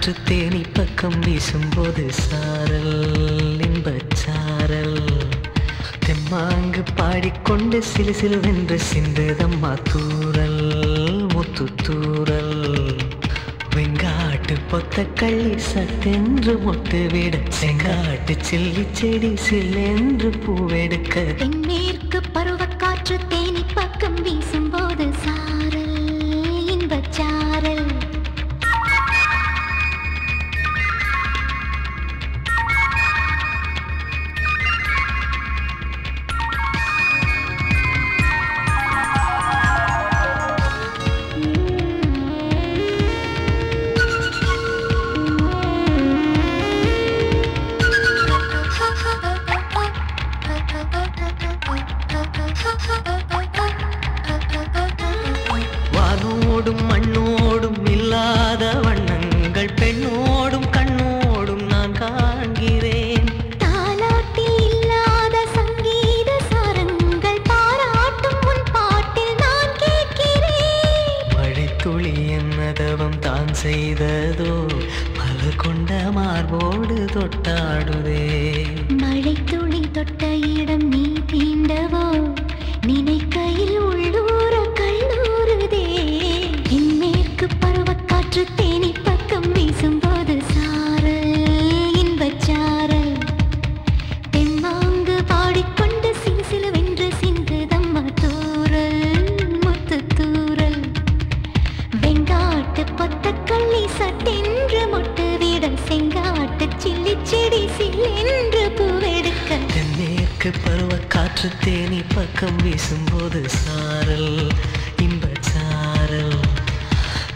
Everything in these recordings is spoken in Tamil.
காற்று தேனி பக்கம் வீசும்போது சாரல் இன்பச்சாரல் தெம்மாங்கு பாடிக்கொண்டு சிலு சிலுவென்று சிந்துதம்மா தூரல் முத்து தூரல் வெங்காட்டு பொத்த கள்ளி சட்டென்று மொட்டு விட செங்காட்டு சில்லி செடி சில்லென்று பூவெடுக்க தென்மேற்கு பருவக்காற்று தேனி பக்கம் வீசும்போது சாரல் இன்பச்சாரல் வானோடும் மண்ணோடும் இல்லாத வண்ணங்கள் பெண்ணோடும் கண்ணோடும் நான் காண்கிறேன். தாலாட்டில் இல்லாத சங்கீத சாரங்கள் பாராட்டும் உன் பாட்டில் நான் கேட்கிறேன். மழைத்துளி என்னதவம் தான் செய்ததோ மலர் கொண்ட மார்போடு தொட்டாடுதே. மழை துளி தொட்ட இடம் நீ தீண்டவோ நினைக்கையில் உள்ளூர கல்லூருதே. தென்மேற்கு பருவக்காற்று தேனி பக்கம் வீசும்போது சாரல் இன்பச்சாரல் தெம்மாங்கு பாடிக்கொண்டு சிலு சிலுவென்று சிந்துதம்மா தூரல் முத்து தூரல் வெங்காட்டு பொத்தக்கள்ளி சட்டென்று மொட்டு விட செங்காட்டு சில்லி செடி சில்லென்று பூவெடுக்க தென்மேற்கு பருவ காற்று தேனி பக்கம் வீசும்போது சாரல் இன்பச்சாரல்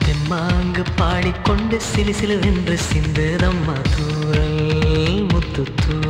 தெம்மாங்கு பாடிக்கொண்டு சிலு சிலுவென்று சிந்துதம்மா தூரல் முத்து தூரல்